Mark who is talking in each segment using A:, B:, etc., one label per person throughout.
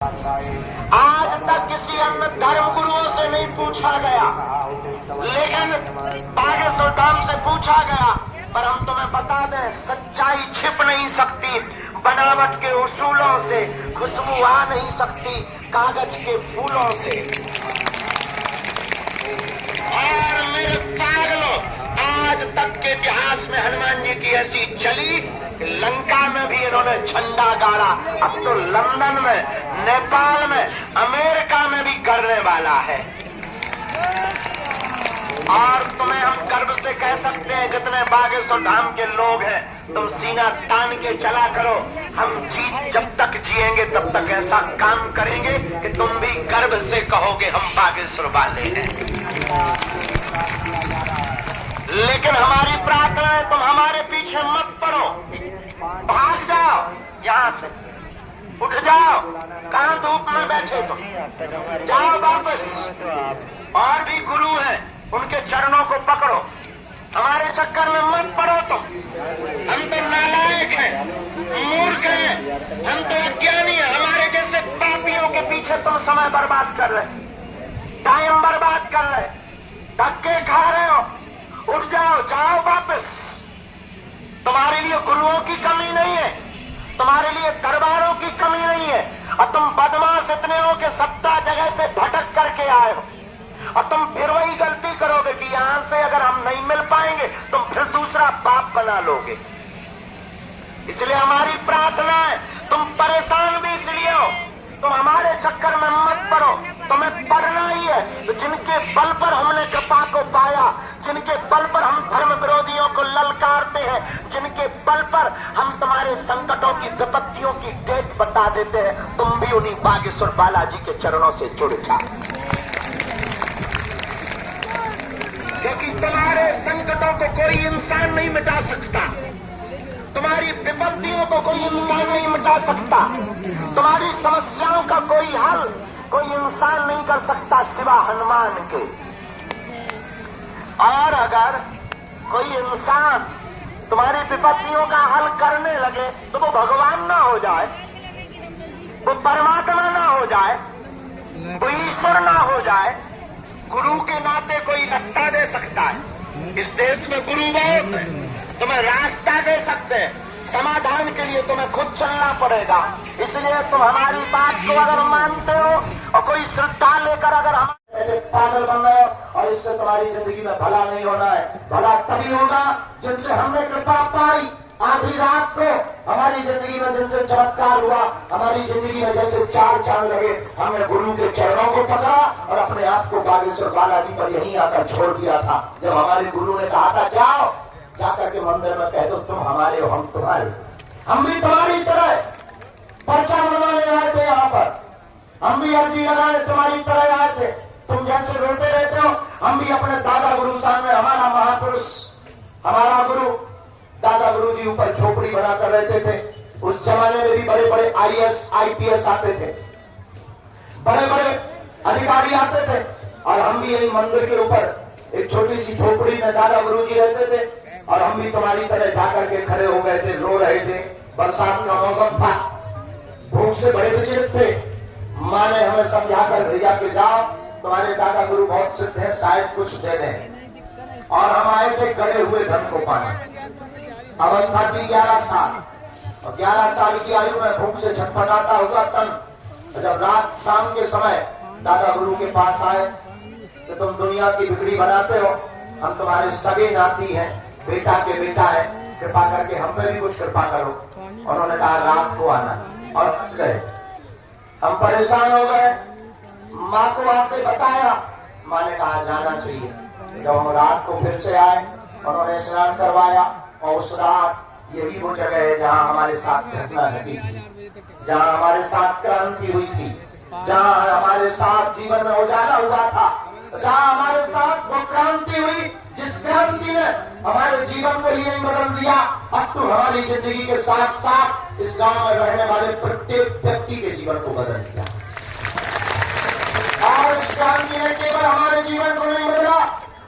A: आज तक किसी अन्य धर्म गुरुओं से नहीं पूछा गया, लेकिन बागेश्वर धाम से पूछा गया। पर हम तुम्हें बता दें, सच्चाई छिप नहीं सकती बनावट के उसूलों से, खुशबू आ नहीं सकती कागज के फूलों से। और मेरे पागलों, आज तक के इतिहास में हनुमान जी की ऐसी चली कि लंका में भी इन्होंने झंडा गाड़ा, अब तो लंदन में, नेपाल में, अमेरिका में भी करने वाला है। और तुम्हें हम गर्व से कह सकते हैं, जितने बागेश्वर धाम के लोग हैं, तुम सीना तान के चला करो। हम जब तक जिएंगे तब तक ऐसा काम करेंगे कि तुम भी गर्व से कहोगे हम बागेश्वर वाले हैं। लेकिन हमारी प्रार्थना है, तुम हमारे पीछे मत पड़ो, भाग जाओ यहां से, उठ जाओ। कहां धूप में बैठे तुम, जाओ वापस। और भी गुरु हैं, उनके चरणों को पकड़ो, हमारे चक्कर में मत पड़ो तुम। हम तो नालायक हैं, मूर्ख हैं, हम तो अज्ञानी हैं। हमारे जैसे पापियों के पीछे तुम समय बर्बाद कर रहे, टाइम बर्बाद कर रहे, धक्के खा रहे हो। उठ जाओ, जाओ वापस। तुम्हारे लिए गुरुओं की कमी नहीं है, तुम्हारे लिए दरबारों की कमी नहीं है। और तुम बदमाश इतने हो कि 70 जगह से भटक करके आए हो, और तुम फिर वही गलती करोगे कि यहां से अगर हम नहीं मिल पाएंगे तुम फिर दूसरा बाप बना लोगे। इसलिए हमारी प्रार्थना है, तुम परेशान भी इसलिए हो, तुम हमारे चक्कर में मत पड़ो, तुम्हें पढ़ना ही है। तो जिनके बल पर हमने कृपा को पाया, जिनके बल पर हम धर्म विरोधियों को ललकारते हैं, जिनके बल पर हम तुम्हारे संकटों की, विपत्तियों की डेट बता देते हैं, तुम भी उन्हीं बागेश्वर बालाजी के चरणों से जुड़ जाओ। क्योंकि तुम्हारे संकटों को कोई इंसान नहीं मिटा सकता, तुम्हारी विपत्तियों को कोई इंसान नहीं मिटा सकता, तुम्हारी समस्याओं का कोई हल कोई इंसान नहीं कर सकता सिवा हनुमान के। और अगर कोई इंसान तुम्हारी विपत्तियों का हल करने लगे तो वो भगवान ना हो जाए, वो परमात्मा ना हो जाए, वो ईश्वर ना हो जाए। गुरु के नाते कोई रास्ता दे सकता है। इस देश में गुरु बहुत है, तुम्हें रास्ता दे सकते हैं, समाधान के लिए तुम्हें खुद चलना पड़ेगा। इसलिए तुम हमारी बात को अगर मानते हो और कोई श्रद्धा लेकर अगर हम पागल बन रहे हो, और इससे तुम्हारी जिंदगी में भला नहीं होना है। भला तभी होगा जिनसे हमने कृपा पाई। आधी रात को हमारी जिंदगी में जिनसे चमत्कार हुआ, हमारी जिंदगी में जैसे चार चांद लगे, हमने गुरु के चरणों को पकड़ा और अपने आप को बागेश्वर बालाजी पर यहीं आकर छोड़ दिया था। जब हमारे गुरु ने कहा था जाओ, जाकर के मंदिर में कह दो तुम हमारे हो, हम तुम्हारे, हम भी तुम्हारी तरह पर्चा बनवाने आए थे यहाँ पर, हम भी अर्जी लगाने तुम्हारी तरह आए थे। तुम जैसे रोते रहते हो, हम भी अपने दादा गुरु सामने, हमारा महापुरुष, हमारा गुरु दादा गुरु जी ऊपर झोपड़ी बनाकर रहते थे। उस जमाने में भी बड़े बड़े IAS IPS आते थे, बड़े बड़े अधिकारी आते थे, और हम भी यही मंदिर के ऊपर एक छोटी सी झोपड़ी में दादा गुरु जी रहते थे। और हम भी तुम्हारी तरह जाकर के खड़े हो गए थे, रो रहे थे। बरसात का मौसम था, भूख से बड़े विचलित थे। माँ ने हमें समझाकर भेजा कि जाओ, तुम्हारे दादा गुरु बहुत सिद्ध हैं, शायद कुछ दे दें। और हम आए थे गड़े हुए धन को पाने। अवस्था थी 11 साल, और 11 साल की आयु में भूख से छटपटाता हुआ तन जब रात शाम के समय दादा गुरु के पास आए कि तुम दुनिया की बिगड़ी बनाते हो, हम तुम्हारे सगे नाती हैं, बेटा के बेटा है, कृपा करके हम पे भी कुछ कृपा करो। उन्होंने कहा रात को आना, और हंस गए। हम परेशान हो गए, माँ को आके बताया, माँ ने कहा जाना चाहिए। जब हम रात को फिर से आए, उन्होंने स्नान करवाया, और उस रात यही वो जगह है जहाँ हमारे साथ घटना घटी थी, जहाँ हमारे साथ क्रांति हुई थी, जहाँ हमारे साथ जीवन में उजाला हुआ था, जहाँ हमारे साथ वो क्रांति हुई जिस क्रांति ने हमारे जीवन को ही नहीं बदल दिया, अब तो हमारी जिंदगी के साथ साथ इस गांव में रहने वाले प्रत्येक व्यक्ति के जीवन को बदल दिया। और इस क्रांति ने केवल हमारे जीवन को नहीं बदला,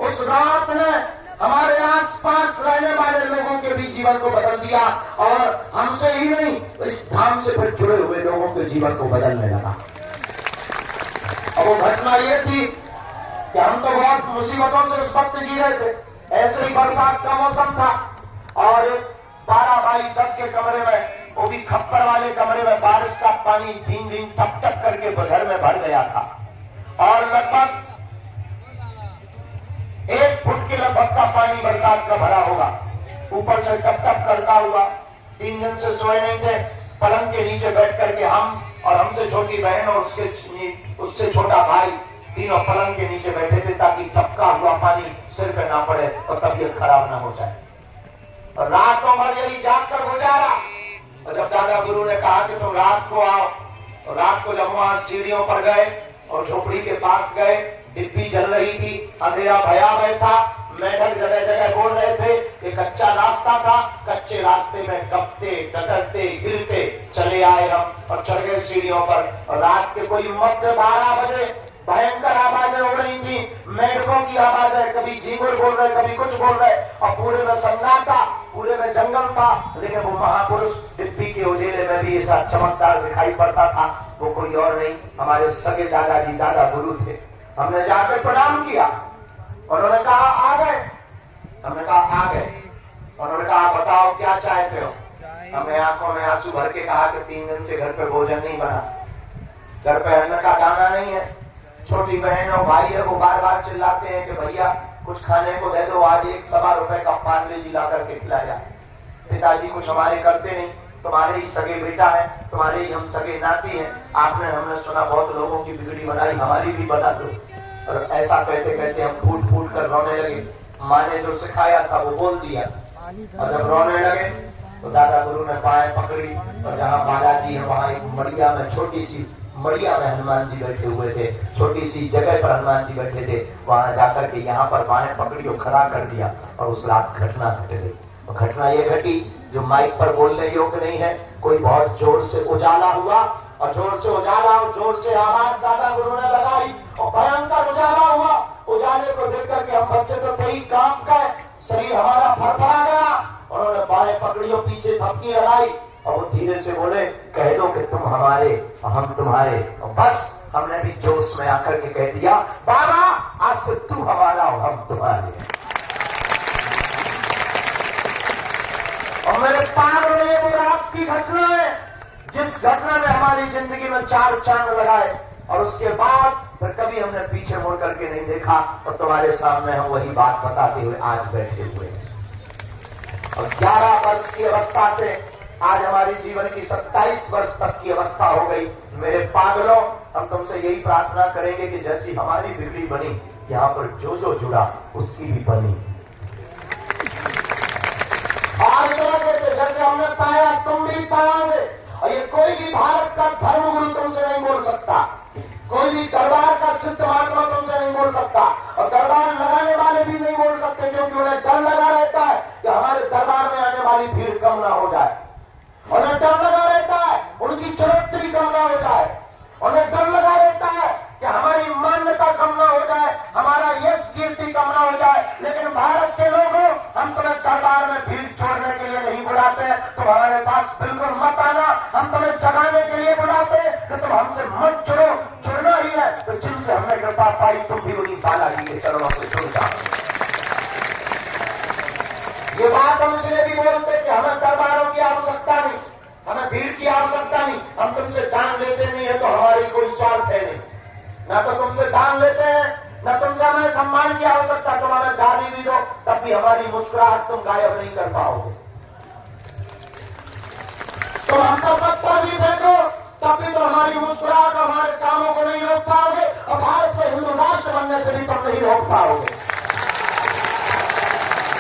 A: उस रात ने हमारे आसपास रहने वाले लोगों के भी जीवन को बदल दिया और हमसे ही नहीं, इस धाम से फिर जुड़े हुए लोगों के जीवन को बदलने लगा। अब वो घटना ये थी कि हम तो बहुत मुसीबतों से उस वक्त जी रहे थे। ऐसे ही बरसात का मौसम था और 12x10 के कमरे में, वो भी खप्पर वाले कमरे में, बारिश का पानी धीम धीम टप टप करके घर में भर गया था और लगभग 1 फुट के लगभग का पानी बरसात का भरा होगा। ऊपर से टप टप करता हुआ 3 दिन से सोए नहीं थे। पलंग के नीचे बैठ करके हम और हमसे छोटी बहन और उससे छोटा भाई तीनों पलंग के नीचे बैठे थे ताकि टपका हुआ पानी सिर पे ना पड़े और तबीयत खराब ना हो जाए। और रातों भर यही जाग कर गुजारा। और जब दादा गुरु ने कहा कि तुम रात को आओ, और रात को जब वहां सीढ़ियों पर गए और झोपड़ी के पास गए, डिब्बी जल रही थी, अंधेरा भयावह था, मेढक जगह जगह बोल रहे थे। एक कच्चा रास्ता था, कच्चे रास्ते में कपते डटरते गिरते चले आए हम और चढ़ गए सीढ़ियों पर। और रात के कोई मध्य 12 बजे भयंकर आवाजें हो रही थी, मेढकों की आवाजें, कभी झींगुर बोल रहे, कभी कुछ बोल रहे और पूरे में सन्नाटा, पूरे में जंगल था। लेकिन वो महापुरुष डिब्बी के उजेले में भी ऐसा चमकदार दिखाई पड़ता था। वो कोई और नहीं, हमारे सगे दादाजी दादा गुरु थे। हमने जाकर प्रणाम किया, उन्होंने कहा आ गए। हमने कहा आ गए। उन्होंने कहा बताओ क्या चाहते हो। हमने आंखों में आंसू भर के कहा कि 3 दिन से घर पे भोजन नहीं बना, घर पे अन्न का दाना नहीं है। छोटी बहन और भाई है, वो बार बार चिल्लाते हैं कि भैया कुछ खाने को दे दो, आज 1 रुपए का पार्ले जी ला करके खिलाया। पिताजी कुछ हमारे करते नहीं, तुम्हारे ही सगे बेटा है, तुम्हारे ही हम सगे नाती हैं। आपने हमने सुना बहुत लोगों की बिगड़ी बनाई, हमारी भी बना दो। और ऐसा कहते कहते हम फूट फूट कर रोने लगे। माँ ने जो सिखाया था वो बोल दिया। और जब रोने लगे तो दादा गुरु ने बाएं पकड़ी और जहाँ बालाजी है वहां एक मड़िया में, छोटी सी मड़िया में हनुमान जी बैठे हुए थे, छोटी सी जगह पर हनुमान जी बैठे थे। वहां जाकर के यहाँ पर बाएं पकड़ी और खड़ा कर दिया और उस रात घटना घट गई। और घटना ये घटी जो माइक पर बोलने योग्य नहीं है। कोई बहुत जोर से उजाला हुआ और जोर से उजाला और जोर से आवाज दादा गुरु ने लगाई और भयंकर उजाला हुआ। उजाले को देख करके हम बच्चे तो कई कांप गए, शरीर हमारा फरफरा गया। उन्होंने बाएं पकड़ी और पीछे थपकी लगाई और वो धीरे से बोले कह दो कि तुम हमारे हम तुम्हारे। और बस हमने भी जोश में आकर के कह दिया बाबा आज से तू हमारा और हम तुम्हारे। और मेरे पार में वो रात की घटना है जिस घटना ने हमारी जिंदगी में 4 चांद लगाए। और उसके बाद फिर कभी हमने पीछे मुड़ करके नहीं देखा। और तुम्हारे सामने हम वही बात बताते हुए आज बैठे हुए हैं। और 11 वर्ष की अवस्था से आज हमारे जीवन की 27 वर्ष तक की अवस्था हो गई। मेरे पागलों, हम तुमसे यही प्रार्थना करेंगे कि जैसी हमारी बिगड़ी बनी, यहाँ पर जो जो जुड़ा उसकी भी बनी। आज जैसे हमने पाया तुम भी पाओगे। और ये कोई भी भारत का धर्मगुरु तुमसे नहीं बोल सकता, कोई भी दरबार का सिद्ध महात्मा तुमसे नहीं बोल सकता और दरबार लगाने वाले भी नहीं बोल सकते, क्योंकि उन्हें डर लगा रहता है कि हमारे दरबार में आने वाली भीड़ कम ना हो जाए। उन्हें डर लगा रहता है उनकी चरित्री कम ना हो जाए। उन्हें डर लगा रहता है कि हमारी मान्यता कम ना हो जाए, हमारा यश कीर्ति कम ना हो जाए। लेकिन भारत के लोगों, हम तुम्हें दरबार में भीड़ छोड़ने के लिए नहीं बुलाते, तुम हमारे पास बिल्कुल मत आना। हम तुम्हें जगाने के लिए बुलाते कि तुम हमसे मत जुड़ो। जुड़ना ही है तो जिनसे हमने कृपा पाई तुम भी उन्हीं बालाजी के चरणों से जुड़ जाओ। ये बात हम इसलिए भी बोलते कि हमें दरबारों की आवश्यकता नहीं, हमें भीड़ की आवश्यकता नहीं। हम तुमसे दान लेते नहीं है तो हमारी कोई स्वार्थ है नहीं, ना तो तुमसे दान लेते हैं, ना तुमसे हमें सम्मान की आवश्यकता। तुम हमें गाली भी दो तब भी हमारी मुस्कुराहट तुम गायब नहीं कर पाओगे। तुम हम पर पत्थर भी फेंको तब भी तुम हमारी मुस्कुराहट हमारे कामों को नहीं रोक पाओगे और भारत को हिंदू राष्ट्र बनने से भी तुम नहीं रोक पाओगे।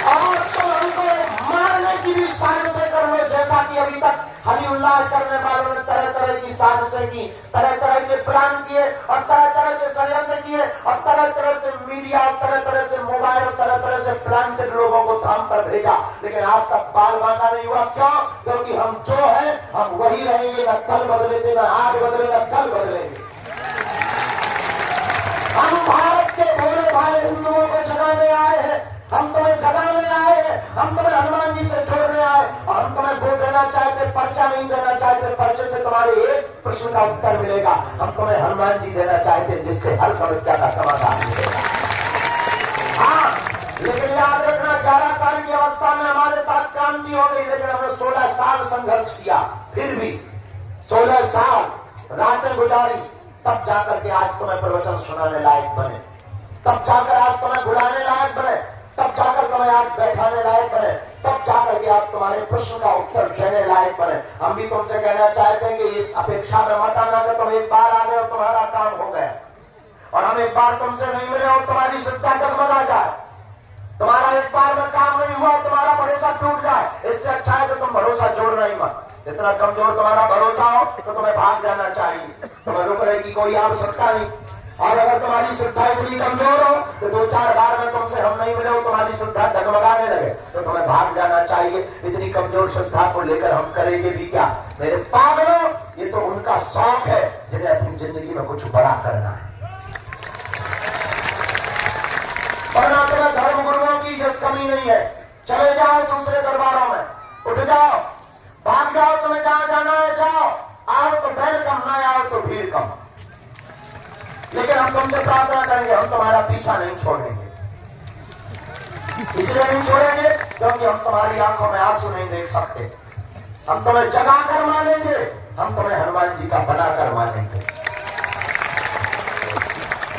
A: और तुम हमको मारने की भी साजिशें कर लो, जैसा कि अभी तक हली उल्लाह करने वालों ने तरह तरह की साजिशें की, तरह तरह के प्लान किए और तरह तरह के षड्यंत्र किए और तरह तरह से मीडिया और तरह तरह से मोबाइल और तरह तरह से प्लांटेड लोगों को थाम पर भेजा, लेकिन आज तक बाल बांका नहीं हुआ। क्यों? क्योंकि हम जो है हम वही रहेंगे, न कल बदले थे, न आज बदले, न कल बदलेंगे। हम भारत के भोले भाले हिंदुओं को जगाने आए हैं, हम तुम्हें जगा हम तुम्हें हनुमान जी से जोड़ने आए और हम तुम्हें वो देना चाहते, पर्चा नहीं देना चाहते, पर्चे से तुम्हारे एक प्रश्न का उत्तर मिलेगा। हम तुम्हें हनुमान जी देना चाहते जिससे हर समस्या का समाधान मिलेगा। हाँ, लेकिन याद रखना 11 साल की अवस्था में हमारे साथ क्रांति हो गई, लेकिन हमने 16 साल संघर्ष किया, फिर भी 16 साल रातें गुजारी, तब जाकर के आज तुम्हें प्रवचन सुनाने लायक बने, तब जाकर आज तुम्हें बुलाने लायक बने, तब जाकर तुम्हें आज बैठाने लायक बने, तब जाकर के आज तुम्हारे प्रश्न का उत्तर देने लायक बने। हम भी तुमसे कहना चाहते हैं कि इस अपेक्षा में मत आना कि तुम एक बार आ गए और तुम्हारा काम हो गया, और हम एक बार तुमसे नहीं मिले और तुम्हारी श्रद्धा डगमगा जाए, तुम्हारा एक बार में काम नहीं हुआ, तुम्हारा भरोसा टूट जाए। इससे अच्छा है कि तुम भरोसा जोड़ना ही मत। जितना कमजोर तुम्हारा भरोसा हो तो तुम्हें भाग जाना चाहिए, तुम्हें रुकने की कोई आवश्यकता नहीं। और अगर तुम्हारी श्रद्धा इतनी कमजोर हो तो 2-4 बार में तुमसे हम नहीं मिले हो, तुम्हारी श्रद्धा डगमगाने लगे तो तुम्हें भाग जाना चाहिए। इतनी कमजोर श्रद्धा को लेकर हम करेंगे भी क्या? मेरे पागलों, ये तो उनका शौक है जिन्हें अपनी जिंदगी में कुछ बड़ा करना है। वरना तुम्हें धर्म गुरुओं की जब कमी नहीं है, चले जाओ दूसरे दरबारों में, उठ जाओ, भाग जाओ, तुम्हें जहां जाना है जाओ, आओ तो बैल कम, ना आओ तो भीड़ कम। लेकिन हम तुमसे प्रार्थना करेंगे, हम तुम्हारा पीछा नहीं छोड़ेंगे। इसलिए नहीं छोड़ेंगे क्योंकि हम तुम्हारी आंखों में आंसू नहीं देख सकते। हम तुम्हें जगा कर मानेंगे, हम तुम्हें हनुमान जी का बनाकर मानेंगे,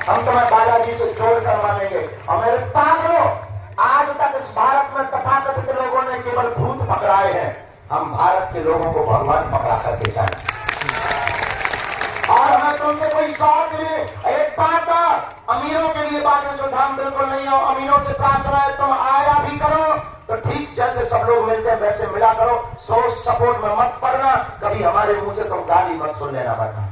A: हम तुम्हें बालाजी से जोड़कर मानेंगे। और मेरे पागलों, आज तक इस भारत में तथाकथित लोगों ने केवल भूत पकड़ाए हैं, हम भारत के लोगों को भगवान पकड़ा करके जाए। और हमें तुमसे कोई स्वार्थ नहीं। एक बात, अमीरों के लिए बातें सुधाम बिल्कुल नहीं हो। अमीरों से प्रार्थना है तुम आया भी करो तो ठीक जैसे सब लोग मिलते हैं वैसे मिला करो, सोच सपोर्ट में मत पड़ना, कभी हमारे मुंह से तुम गाली मत सुन लेना वरना।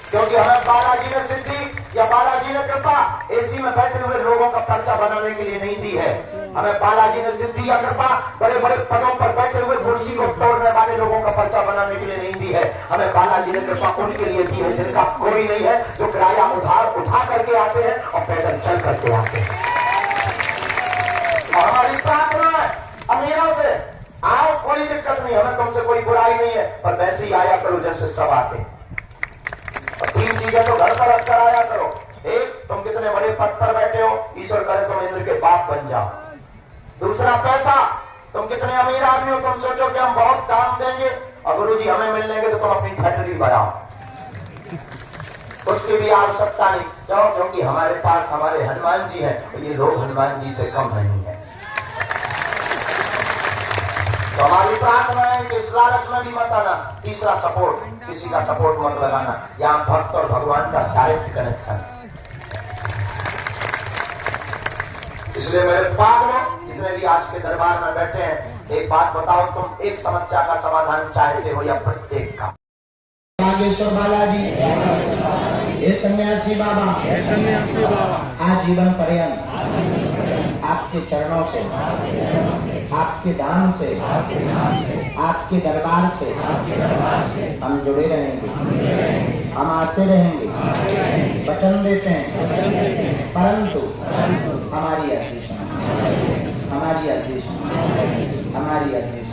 A: क्योंकि हमें बालाजी ने सिद्धि या बालाजी ने कृपा एसी में बैठे हुए लोगों का पर्चा बनाने के लिए नहीं दी है। हमें बालाजी ने सिद्धि या कृपा बड़े बड़े पदों पर बैठे हुए कुर्सी को तोड़ने वाले लोगों का पर्चा बनाने के लिए नहीं दी है। हमें बालाजी ने कृपा उनके लिए दी है जिनका कोई नहीं है, जो किराया उधार उठा करके आते हैं और पैदल चल करके आते हैं। और हमारी प्रार्थना है अमीरों से, आओ कोई दिक्कत नहीं, हमें तुमसे कोई बुराई नहीं है, पर वैसे ही आया करो जैसे सब आते हैं। 3 चीजें तो घर पर रखकर आया करो। एक, तुम कितने बड़े पद पर बैठे हो, ईश्वर करे तुम इंद्र के बाप बन जाओ। दूसरा, पैसा, तुम कितने अमीर आदमी हो, तुम सोचो कि हम बहुत दाम देंगे और गुरुजी हमें मिल लेंगे तो तुम अपनी फैक्ट्री बढ़ाओ, उसकी भी आवश्यकता नहीं। क्यों? क्योंकि हमारे पास हमारे हनुमान जी हैं, तो ये लोग हनुमान जी से कम नहीं है। तो हमारी प्रार्थना है कि इस लालच में भी मत आना। तीसरा, सपोर्ट, किसी का सपोर्ट मत लगाना। यहाँ भक्त और भगवान का डायरेक्ट कनेक्शन। इसलिए मेरे पागलों, जितने भी आज के दरबार में बैठे हैं, एक बात बताओ, तुम एक समस्या का समाधान चाहते हो या प्रत्येक का? नागेश्वर बालाजी, ये सन्यासी बाबा, आजीवन पर्यंत आपके चरणों से, आपके दान से, आपके दरबार से हम जुड़े रहेंगे, हम आते रहेंगे, वचन देते हैं। परंतु हमारी अधीश, हमारी अधीश, हमारी अधीश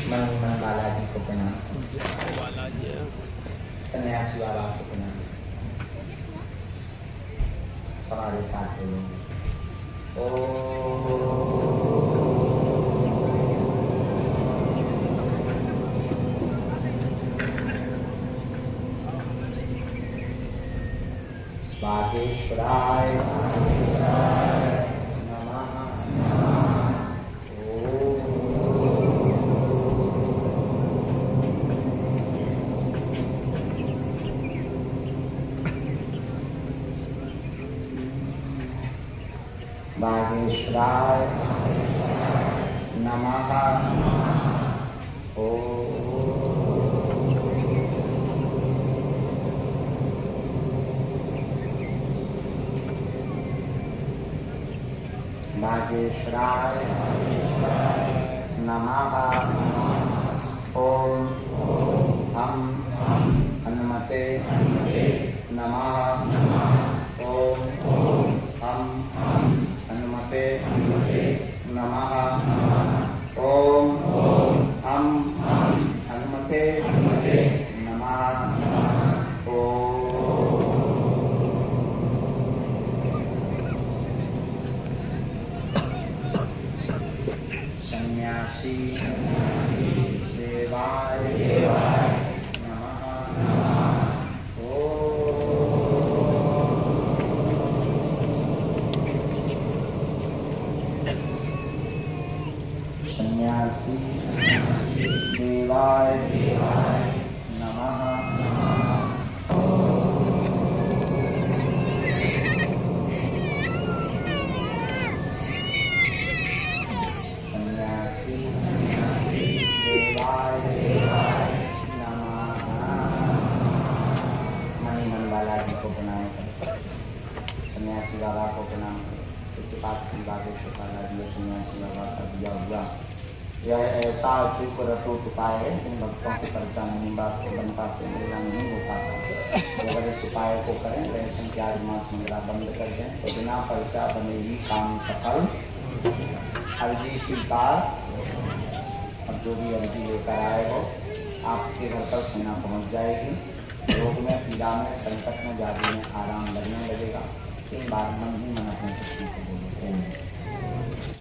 A: मन मन बालाजी को प्रणाम, सन्यासी बाबा को प्रणाम। हमारे साथ बोलेंगे बागेश्वराय नमः। बागेश्वराय नमः। बागेश्वराय नमः। ओम हम हनुमते नमः। ओम हम हनुमते
B: नमः। ओम हम हनुमते नमः। सन्यासी देवाय नमः। सन्यासी देवाय नमः। सन्यासी देवाय नमः। मणिमन बाला जी को प्रणाम करें। सन्यासी बाबा को प्रणाम करें। इसके पास की बातें से साला दिया सन्यासी बाबा का दिया हुआ यह ऐसा ईश्वर अटूट उपाय है जिन भक्तों की परेशानी बात को बनता से मिलना नहीं हो पाता। अगर इस उपाय को करें लहसुन प्याज मांस मंगला बंद कर दें तो बिना पर्चा बनेगी काम सफल। अर्जी स्वीकार और जो भी अर्जी लेकर आए हो आपके घर पर सेना पहुंच जाएगी। रोग में पीड़ा में संकट में जादू में आराम लगने लगेगा। 3 बार मन ही मन अपने शक्ति को बोलते हैं।